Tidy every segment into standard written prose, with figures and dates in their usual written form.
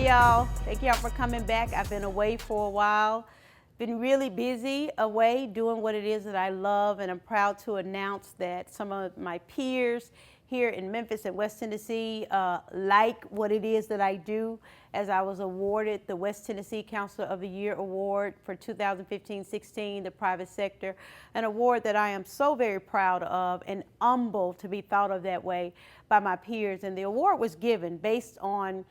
y'all. Thank y'all for coming back. I've been away for a while. Been really busy away doing what it is that I love, and I'm proud to announce that some of my peers here in Memphis and West Tennessee like what it is that I do, as I was awarded the West Tennessee Counselor of the Year Award for 2015-16, the private sector, an award that I am so very proud of and humbled to be thought of that way by my peers. And the award was given based on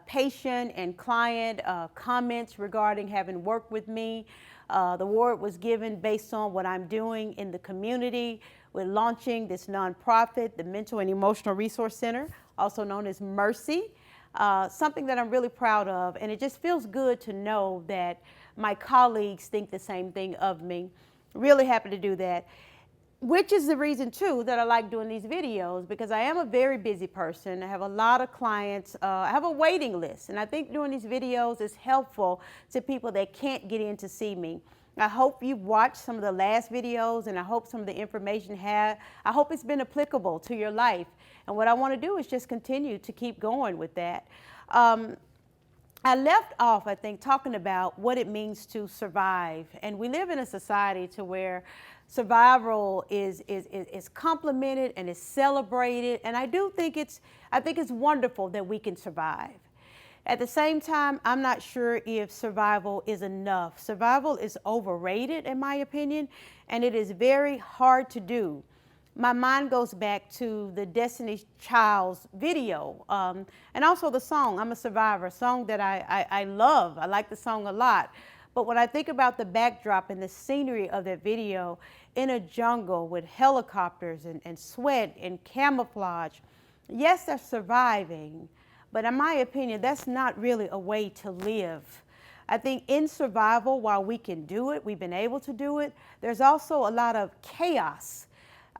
patient and client comments regarding having worked with me. The award was given based on what I'm doing in the community. We're launching this nonprofit, the Mental and Emotional Resource Center, also known as Mercy, something that I'm really proud of. And it just feels good to know that my colleagues think the same thing of me. Really happy to do that. Which is the reason, too, that I like doing these videos, because I am a very busy person. I have a lot of clients. I have a waiting list, and I think doing these videos is helpful to people that can't get in to see me. I hope you've watched some of the last videos, and I hope some of the information I hope it's been applicable to your life. And what I want to do is just continue to keep going with that. I left off, I think, talking about what it means to survive. And we live in a society to where survival is complimented and is celebrated. And I think it's wonderful that we can survive. At the same time, I'm not sure if survival is enough. Survival is overrated, in my opinion, and it is very hard to do. My mind goes back to the Destiny's Child's video, and also the song, I'm a Survivor, a song that I love. I like the song a lot. But when I think about the backdrop and the scenery of that video, in a jungle with helicopters and sweat and camouflage, yes, they're surviving, but in my opinion, that's not really a way to live. I think in survival, while we can do it, we've been able to do it, there's also a lot of chaos.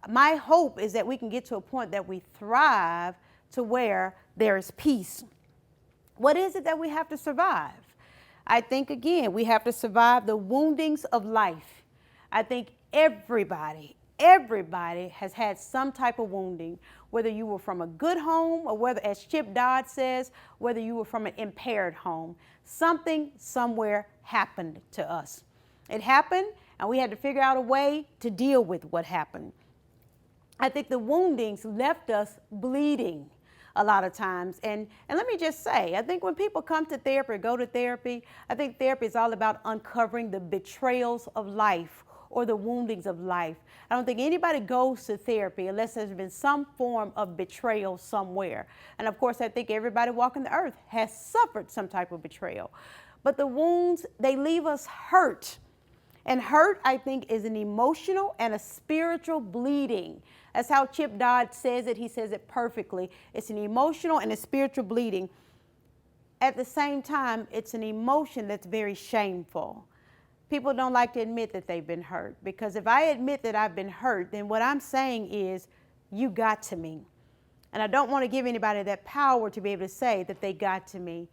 My hope is that we can get to a point that we thrive to where there is peace. What is it that we have to survive? I think, again, we have to survive the woundings of life. I think everybody has had some type of wounding, whether you were from a good home or whether, as Chip Dodd says, whether you were from an impaired home. Something somewhere happened to us. It happened, and we had to figure out a way to deal with what happened. I think the woundings left us bleeding a lot of times. And let me just say, I think when people come to therapy or go to therapy, I think therapy is all about uncovering the betrayals of life or the woundings of life. I don't think anybody goes to therapy unless there's been some form of betrayal somewhere. And of course, I think everybody walking the earth has suffered some type of betrayal. But the wounds, they leave us hurt. And hurt, I think, is an emotional and a spiritual bleeding. That's how Chip Dodd says it. He says it perfectly. It's an emotional and a spiritual bleeding. At the same time, it's an emotion that's very shameful. People don't like to admit that they've been hurt, because if I admit that I've been hurt, then what I'm saying is, you got to me. And I don't want to give anybody that power to be able to say that they got to me.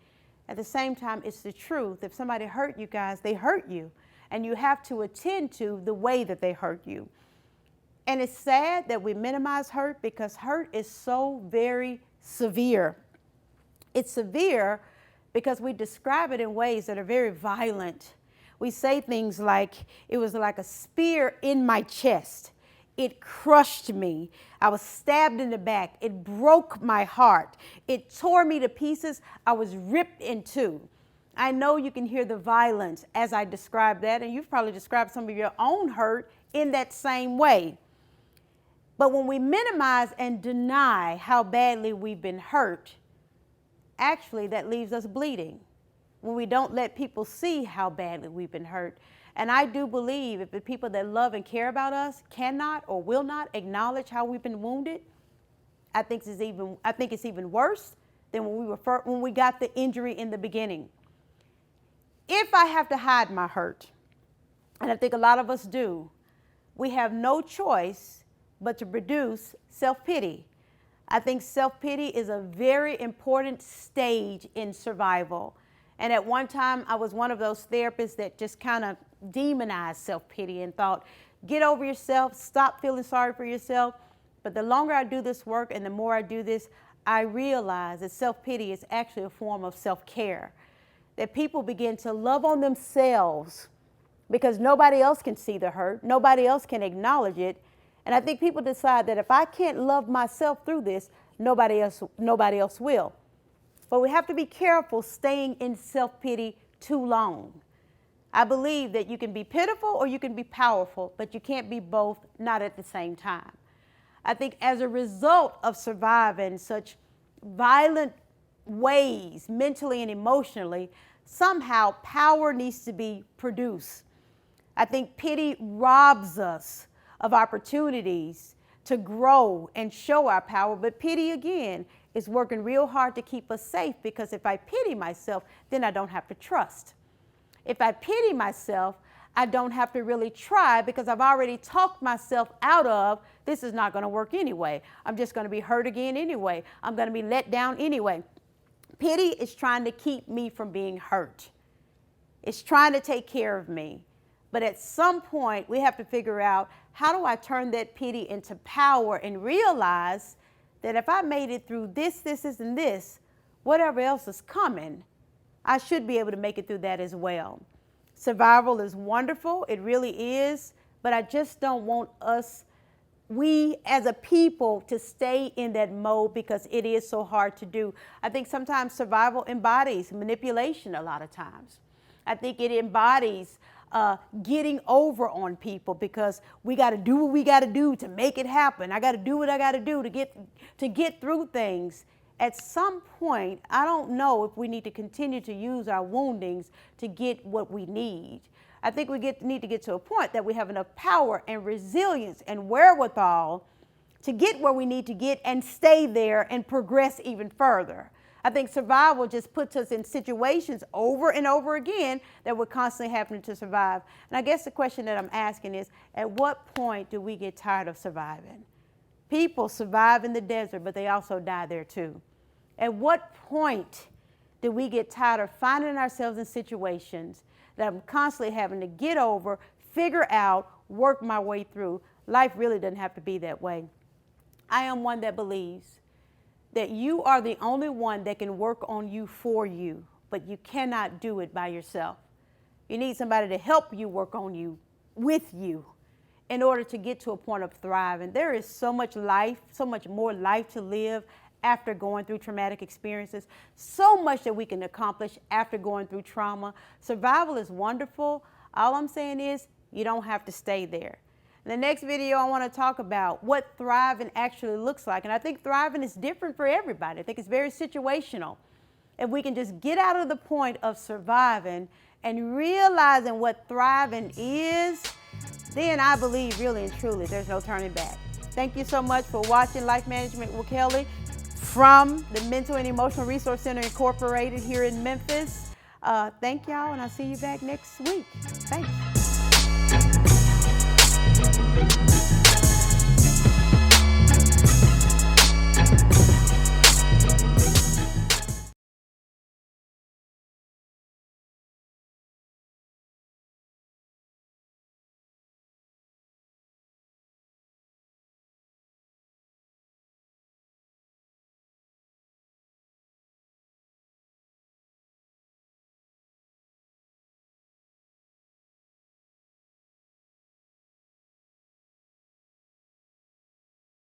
At the same time, it's the truth. If somebody hurt you guys, they hurt you. And you have to attend to the way that they hurt you. And it's sad that we minimize hurt, because hurt is so very severe. It's severe because we describe it in ways that are very violent. We say things like, it was like a spear in my chest. It crushed me. I was stabbed in the back. It broke my heart. It tore me to pieces. I was ripped in two. I know you can hear the violence as I describe that, and you've probably described some of your own hurt in that same way. But when we minimize and deny how badly we've been hurt, actually that leaves us bleeding. When we don't let people see how badly we've been hurt. And I do believe if the people that love and care about us cannot or will not acknowledge how we've been wounded, I think it's even worse than when we got the injury in the beginning. If I have to hide my hurt, and I think a lot of us do, we have no choice but to produce self-pity. I think self-pity is a very important stage in survival. And at one time, I was one of those therapists that just kind of demonized self-pity and thought, get over yourself, stop feeling sorry for yourself. But the longer I do this work and the more I do this, I realized that self-pity is actually a form of self-care, that people begin to love on themselves because nobody else can see the hurt, nobody else can acknowledge it. And I think people decide that if I can't love myself through this, nobody else will. But we have to be careful staying in self-pity too long. I believe that you can be pitiful or you can be powerful, but you can't be both, not at the same time. I think as a result of surviving such violent ways, mentally and emotionally, somehow power needs to be produced. I think pity robs us of opportunities to grow and show our power, but pity again is working real hard to keep us safe, because if I pity myself, then I don't have to trust. If I pity myself, I don't have to really try, because I've already talked myself out of, this is not going to work anyway. I'm just going to be hurt again anyway. I'm going to be let down anyway. Pity is trying to keep me from being hurt. It's trying to take care of me. But at some point, we have to figure out, how do I turn that pity into power and realize that if I made it through this, and this, whatever else is coming, I should be able to make it through that as well. Survival is wonderful, it really is, but I just don't want we as a people to stay in that mode, because it is so hard to do. I think sometimes survival embodies manipulation a lot of times. I think it embodies getting over on people, because we got to do what we got to do to make it happen. I got to do what I got to do to get through things. At some point, I don't know if we need to continue to use our woundings to get what we need. I think we need to get to a point that we have enough power and resilience and wherewithal to get where we need to get and stay there and progress even further. I think survival just puts us in situations over and over again that we're constantly having to survive. And I guess the question that I'm asking is, at what point do we get tired of surviving? People survive in the desert, but they also die there too. At what point do we get tired of finding ourselves in situations that I'm constantly having to get over, figure out, work my way through? Life really doesn't have to be that way. I am one that believes that you are the only one that can work on you for you, but you cannot do it by yourself. You need somebody to help you work on you with you in order to get to a point of thriving. There is so much life, so much more life to live after going through traumatic experiences, so much that we can accomplish after going through trauma. Survival is wonderful. All I'm saying is you don't have to stay there. In the next video, I want to talk about what thriving actually looks like. And I think thriving is different for everybody. I think it's very situational. If we can just get out of the point of surviving and realizing what thriving is, then I believe really and truly there's no turning back. Thank you so much for watching Life Management with Kelli from the Mental and Emotional Resource Center Incorporated here in Memphis. Thank y'all, and I'll see you back next week. Thanks.